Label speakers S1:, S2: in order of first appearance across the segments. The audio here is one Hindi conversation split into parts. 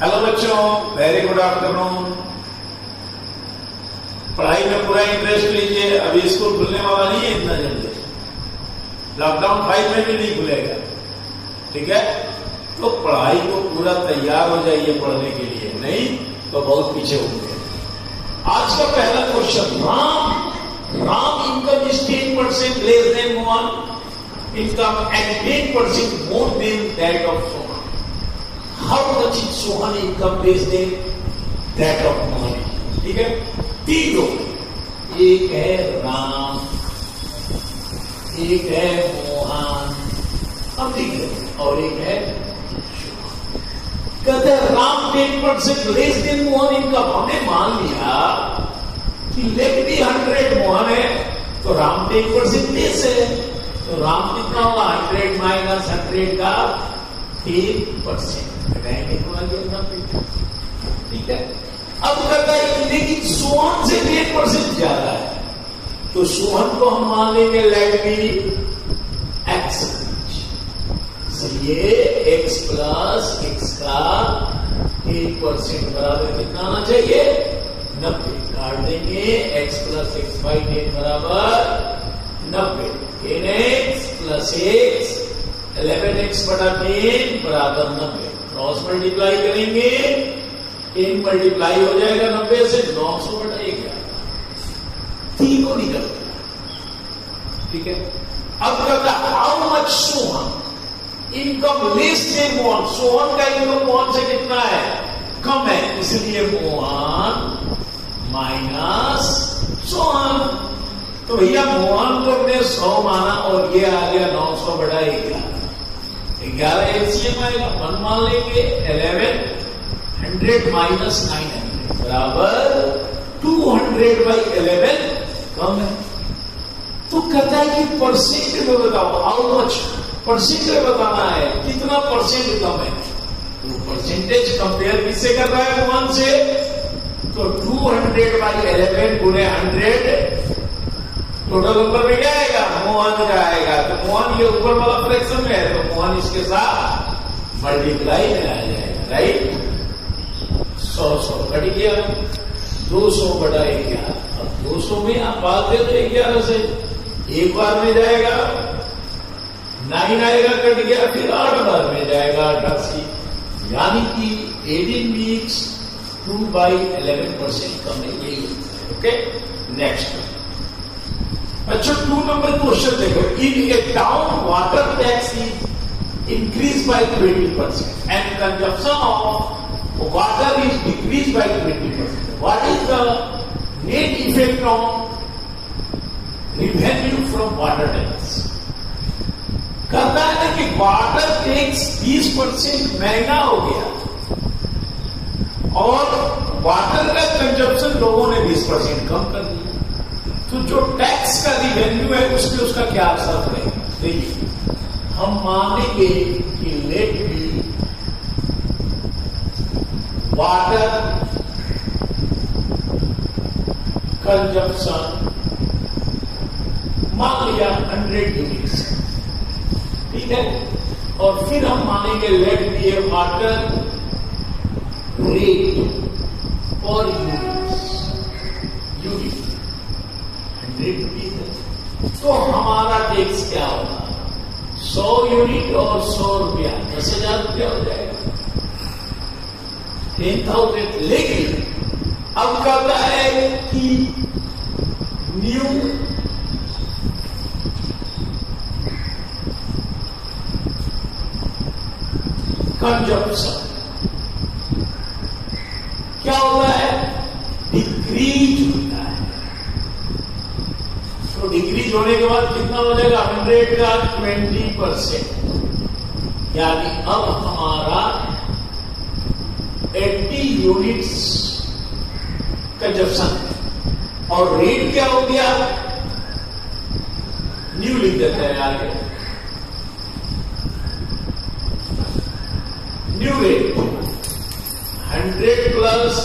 S1: हेलो बच्चों, वेरी गुड आफ्टरनून। पढ़ाई में पूरा इंटरेस्ट लीजिए। अभी स्कूल खुलने वाला नहीं है इतना जल्दी, लॉकडाउन 5 में भी नहीं खुलेगा, ठीक है? तो पढ़ाई को पूरा तैयार हो जाइए पढ़ने के लिए, नहीं तो बहुत पीछे होंगे। आज का पहला question, Ram income is 10% less than Mohan income and 10% more than that of Sohan. How much is Sohan income less than that of Mohan? ठीक है, तीन लोग, एक है राम, एक है मोहन, अब ठीक है, और एक है कहते हैं Ram 10% less than Mohan income. हमने मान लिया कि लेट भी 100 मोहन है तो राम 10% लेस है, तो राम कितना होगा? 100 माइनस 100 का 10%, ठीक है। अब कहता है लेकिन सोहन से 10% ज्यादा है, तो सोहन को हम मान लेंगे लेट बी एक्स। इसलिए x प्लस x का 10% बराबर कितना आना चाहिए? 90। काट देंगे, x प्लस x बाई 10 बराबर 90। 10x प्लस x 11x बटा 10 बराबर 90। क्रॉस मल्टीप्लाई करेंगे, 10 मल्टीप्लाई हो जाएगा 90 से, 900 बटा 11, तीनों निकल गया, ठीक है। अब कहता how much Sohan income less than Mohan. Sohan का इनकम मोहन से कितना है? कम है, इसलिए मोहन माइनस सोहन। तो भैया मोहन को हमने 100 माना और ये आ गया 900 बटा 11 एलसीएम आएगा, 1 मान लेंगे। 11 100 माइनस 900 बराबर 200 बाई 11 कम है। तो कहता है कि परसेंट में बताओ, हाउ मच परसेंट में बताना है, कितना परसेंट कम है। तो परसेंटेज कंपेयर किससे कर रहा है? 1 से, तो 200 बाई 11 गुणे 100 टोटल नंबर में क्या आएगा? मोहन का आएगा। तो मोहन ये ऊपर वाला फ्रैक्शन में है, तो मोहन इसके साथ मल्टीप्लाई में आ जाएगा, राइट। 100 कट गया, 200 बटा 11। अब 200 में आप बात दे दो 11 से, एक बार में जाएगा 9 आएगा, कट गया, फिर 8 बार में जाएगा 88, यानी कि 18 वीक्स 2/11% कम है, यही होता है। Okay, next. अच्छा, 2 नंबर क्वेश्चन देखो। In a town water tax is increase by 20% and consumption of water is decrease by 20%. What is the net effect on revenue from water tax? कहता है ना कि वाटर टैक्स 20% महंगा हो गया और वाटर का कंजप्शन लोगों ने 20% कम कर दिया, तो जो टैक्स का रिवेन्यू है उस पर उसका क्या असर पड़ेगा? देखिए, हम मानेंगे कि लेट बी वाटर कंजप्शन मान लिया 100 यूनिट्स, ठीक है। और फिर हम मानेंगे लेट बी ए वाटर रेट और यूनिट 100 रुपीज है, तो हमारा टैक्स क्या होगा? 100 यूनिट और 100 रुपया 10,000 रुपया हो जाएगा, 10,000। लेकिन अब कहता है कि न्यू कंजप्शन क्या होता है? डिक्रीज होता है। तो डिक्रीज होने के बाद कितना हो जाएगा? 100 का 20%, यानी अब हमारा 80 यूनिट्स कंजप्शन है। और रेट क्या हो गया? न्यू लिख देते हैं आगे, न्यू रेट 100 प्लस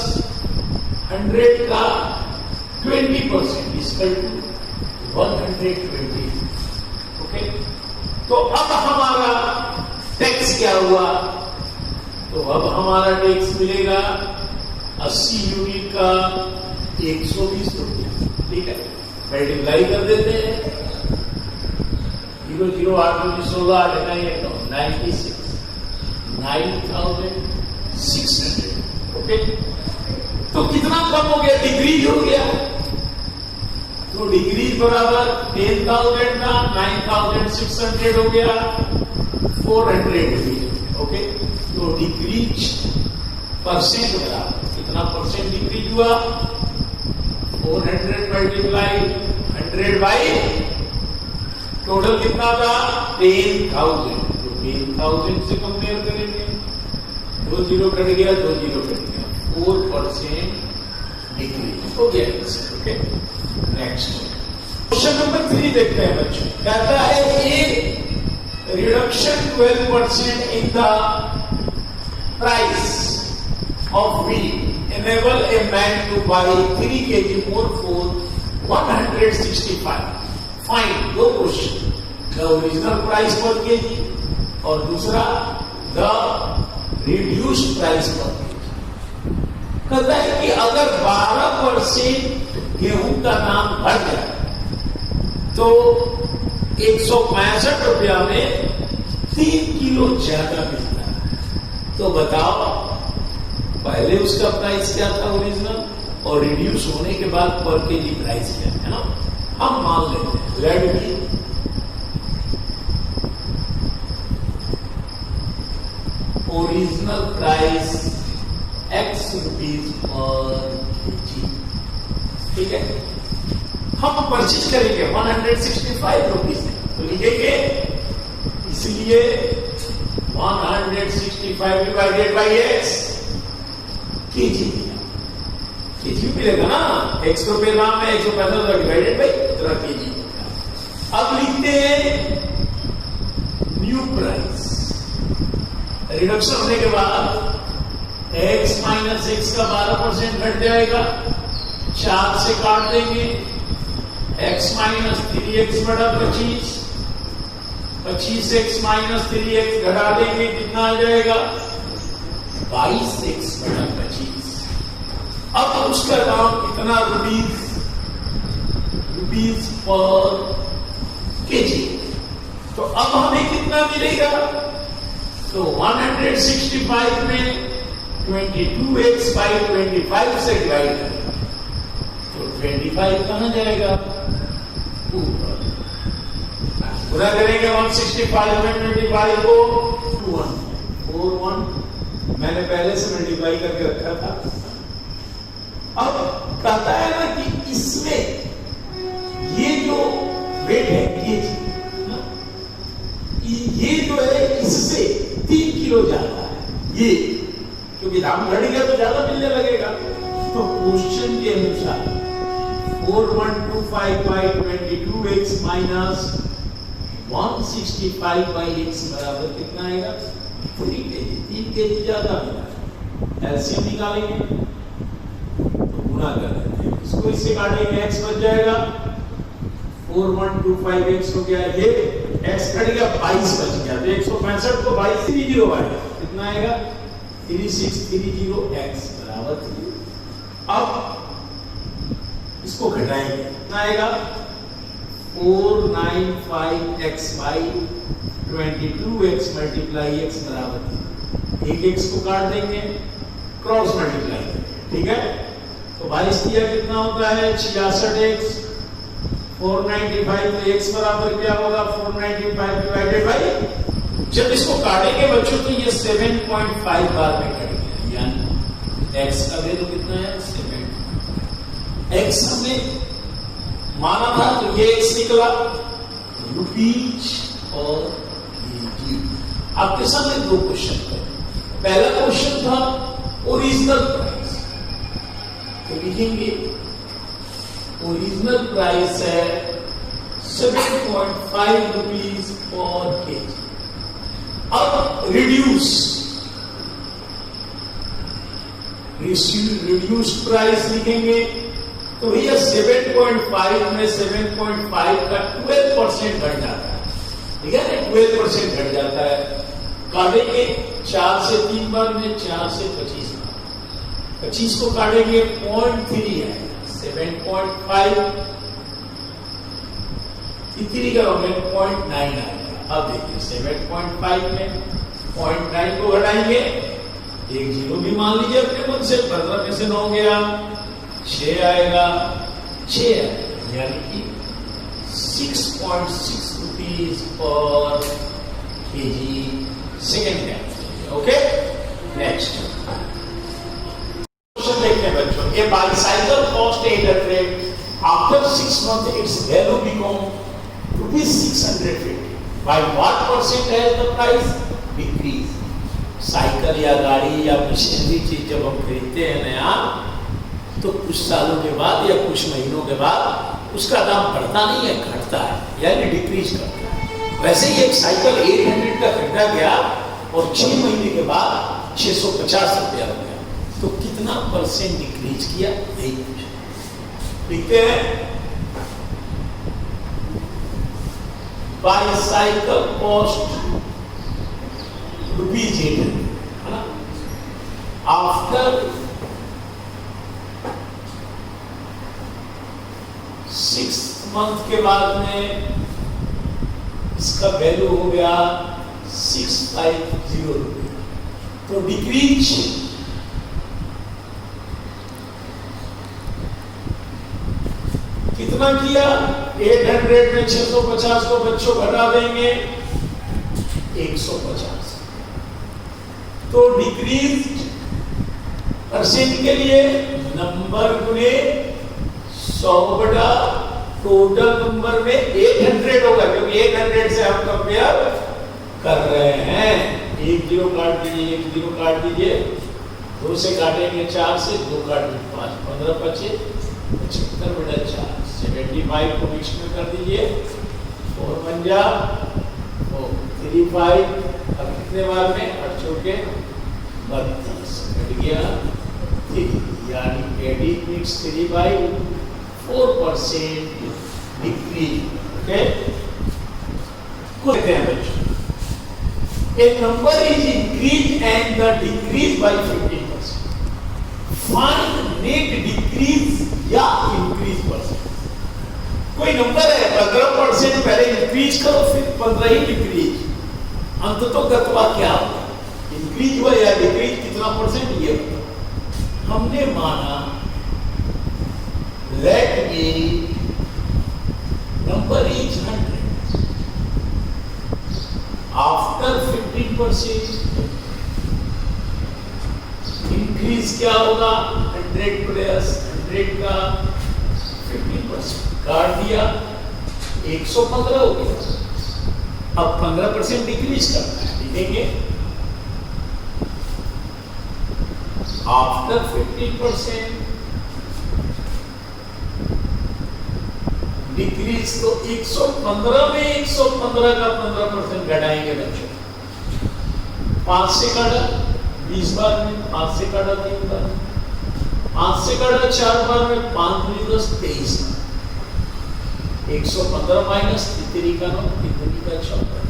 S1: 100 का 20% इक्वल टू 120। ओके, तो अब हमारा टैक्स क्या हुआ? तो अब हमारा टैक्स मिलेगा 80 यूनिट का 120 रुपया। ठीक है, मल्टीप्लाई कर देते हैं। 0 0 8 16 8 96 9600। ओके, तो कितना कम हो गया? डिक्रीज हो गया। तो डिक्रीज बराबर 10,000 का 9,600 हो गया, 400 डिक्रीज। ओके, तो डिक्रीज परसेंट बराबर कितना परसेंट डिक्रीज हुआ? 400 मल्टीप्लाई 100 बाई टोटल कितना था? 10,000। तो 10,000 से कंपेयर करेंगे, 2 जीरो कट गया, 2 जीरो कट गया, 4% डिक्रीज हो गया। ओके, नेक्स्ट क्वेश्चन नंबर 3 देखते हैं बच्चों। कहता है a reduction 12% in the price of wheat enable a man to buy 3 kg more for 165. Find दो question, the original price per kg और दूसरा the reduced price per kg। कहता है कि अगर 12% गेहूं का दाम बढ़ जाए तो 165 रुपया में 3 किलो ज्यादा मिलता है। तो बताओ पहले उसका प्राइस क्या था ओरिजिनल, और रिड्यूस होने के बाद पर केजी प्राइस क्या है ना। हम मान लेते हैं let be original price X rupees पर केजी। ठीक है, हम परचेज करेंगे 165 रुपीज, तो लिखेंगे इसलिए 165 divided by X KG KG मिलेगा ना। 100 रुपये दाम है, 165 डिवाइडेड बाई इतना केजी। अब लिखते हैं न्यू प्राइस। रिडक्शन होने के बाद x माइनस एक्स का 12% घट जाएगा, 4 से काट देंगे, x माइनस 3x बटा 25, 25x माइनस 3x घटा देंगे, कितना आ जाएगा? 22x बटा 25। अब उसका दाम कितना? Rupees per KG. तो अब हमें कितना मिलेगा? तो 165 में 22x बाई 25 से डिवाइड करें तो 25 कहां जाएगा? ऊपर। पूरा करेंगे 165 में 25 को 41 मैंने पहले से मल्टीप्लाई करके रखा था। अब कहता है ना कि इसमें ये जो वेट है ये जो है इससे 3 किलो ज्यादा है ये, क्योंकि दाम घट गया तो ज्यादा मिलने लगेगा। तो क्वेश्चन के अनुसार 4125 by 22x minus 165 by x बराबर कितना आएगा? 3 केजी। 3 केजी ज्यादा मिला। एलसीएम निकालेंगे तो गुना कर देते हैं, इसको इससे काटेंगे, x बच जाएगा 4125x हो गया, ये x कट गया 22 बच गया, तो 165 को 22 से 0 आएगा, कितना आएगा? 3630x बराबर 3। अब इसको घटाएंगे, कितना आएगा? 495x by 22x multiply x बराबर 3। एक x को काट देंगे, क्रॉस मल्टीप्लाई करेंगे। ठीक है, तो 22 दिया कितना होता है? 66x। 495 तो x बराबर क्या होगा? 495 डिवाइडेड बाई, जब इसको काटेंगे बच्चों तो ये 7.5 बार में कट गया, यानी x का वैल्यू कितना है? 7। x हमने माना था तो ये x निकला रुपीज और केजी। आपके सामने दो क्वेश्चन थे। पहला क्वेश्चन था ओरिजिनल प्राइस, तो लिखेंगे ओरिजिनल प्राइस है 7.5 रुपीज पर केजी। अब रिड्यूस्ड प्राइस लिखेंगे तो भैया 7.5 में 7.5 का 12% घट जाता है। ठीक है ना, 12% घट जाता है। काटेंगे 4 से 3 बार में 4 से 25 बार, 25 को काटेंगे 0.3 आएगा, 7.5 कितनी करोगे 0.9 आएगा। अब देखिए 7.5 में 0.9 को घटाएंगे, एक जीरो भी मान लीजिए अपने मुझ से, 15 में से 9 गया 6 आएगा, 6 आएगा, यानी कि 6.6 रुपीज पर KG second can. Okay, next question देखते हैं बच्चों। A bicycle cost 800, after 6 months its value become ₹650. By what percent has the price decreased? Cycle या गाड़ी या मशीनरी चीज जब हम खरीदते हैं नया, तो कुछ सालों के बाद या कुछ महीनों के बाद उसका दाम बढ़ता नहीं है, घटता है, यानी डिक्रीज करता है। वैसे ही एक साइकिल 800 का खरीदा गया और 6 महीने के बाद 650 रुपया हो गया, तो कितना परसेंट डिक्रीज किया, यही पूछा। लिखते हैं बाइसाइकिल कॉस्ट ₹800, है ना, आफ्टर 6 month के बाद में इसका वैल्यू हो गया 650 रुपये, तो डिक्रीज कितना किया, 800 में 650 को बच्चों घटा देंगे 150, तो डिक्रीज परसेंट के लिए नंबर गुने 100 बटा टोटल नंबर में 800 होगा, क्योंकि 800 से हम कंपेयर कर रहे हैं। एक जीरो काट दीजिए, एक जीरो काट दीजिए, 2 से काटेंगे 4 से, 2 काटेंगे 5, 15 बचे 75 बटा 4, 75 को मिक्स में कर दीजिए, 4 बन जा 35, अब कितने बार में 8 चौके 32 कट गया 3, यानी एडिट मिक्स 3/4% डिक्रीज। ओके, कहते हैं बच्चों a number is increased and the decrease by 15%. Find net decrease या increase percent. कोई नंबर है 15% पहले इंक्रीज करो, फिर 15 ही डिक्रीज, अंत तो गतवा क्या होगा, इंक्रीज हुआ या डिक्रीज, कितना परसेंट ये होगा। हमने माना let a number is 100, after 15% increase क्या होगा, 100 प्लस 100 का 15% काट दिया 115 हो गया। अब 15% डिक्रीज करना है, लिखेंगे आफ्टर 15% डिक्रीज, तो 115 में 115 का 15% घटाएंगे बच्चों। 5 से काटा 20 बार में, 5 से काटा 3 बार, 5 से काटा 4 बार में, 5 दूनी 10 23, 115 माइनस 3 का 9, 3 का 14,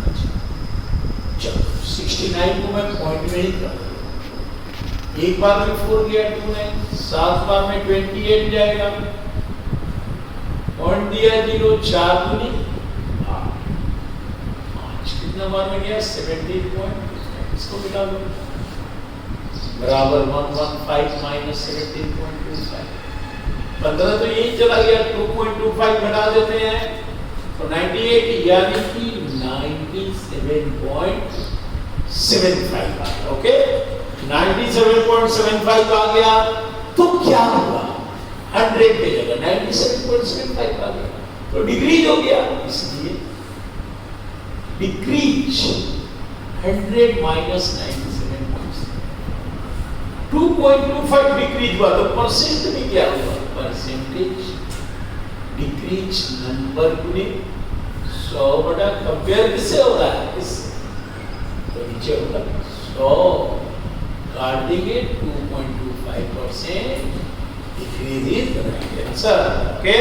S1: चलो 69 को मैं पॉइंट में ही कर दूंगा। एक बार में 4 गया 29, 7 बार में 28 जाएगा, पॉइंट दिया 0, 4 दूनी 5, कितना बार में गया 17 पॉइंट, इसको मिटा दो बराबर 115 माइनस 17.25, 15 तो यही चला गया, 2.25 घटा देते हैं तो 98, यानी कि 97.75 आ गया। ओके, 97.75 आ गया, तो क्या हुआ 100 पे जगह 97.75 आ गया, तो डिक्रीज हो गया, इसलिए डिक्रीज 100 माइनस 2.25 डिक्रीज हुआ, तो परसेंट में क्या हुआ, परसेंटेज डिक्रीज नंबर गुने 100 बटा, कंपेयर किससे हो रहा है, इससे, तो नीचे होगा 100 काट देंगे 2.25% decrease is the right answer. Okay.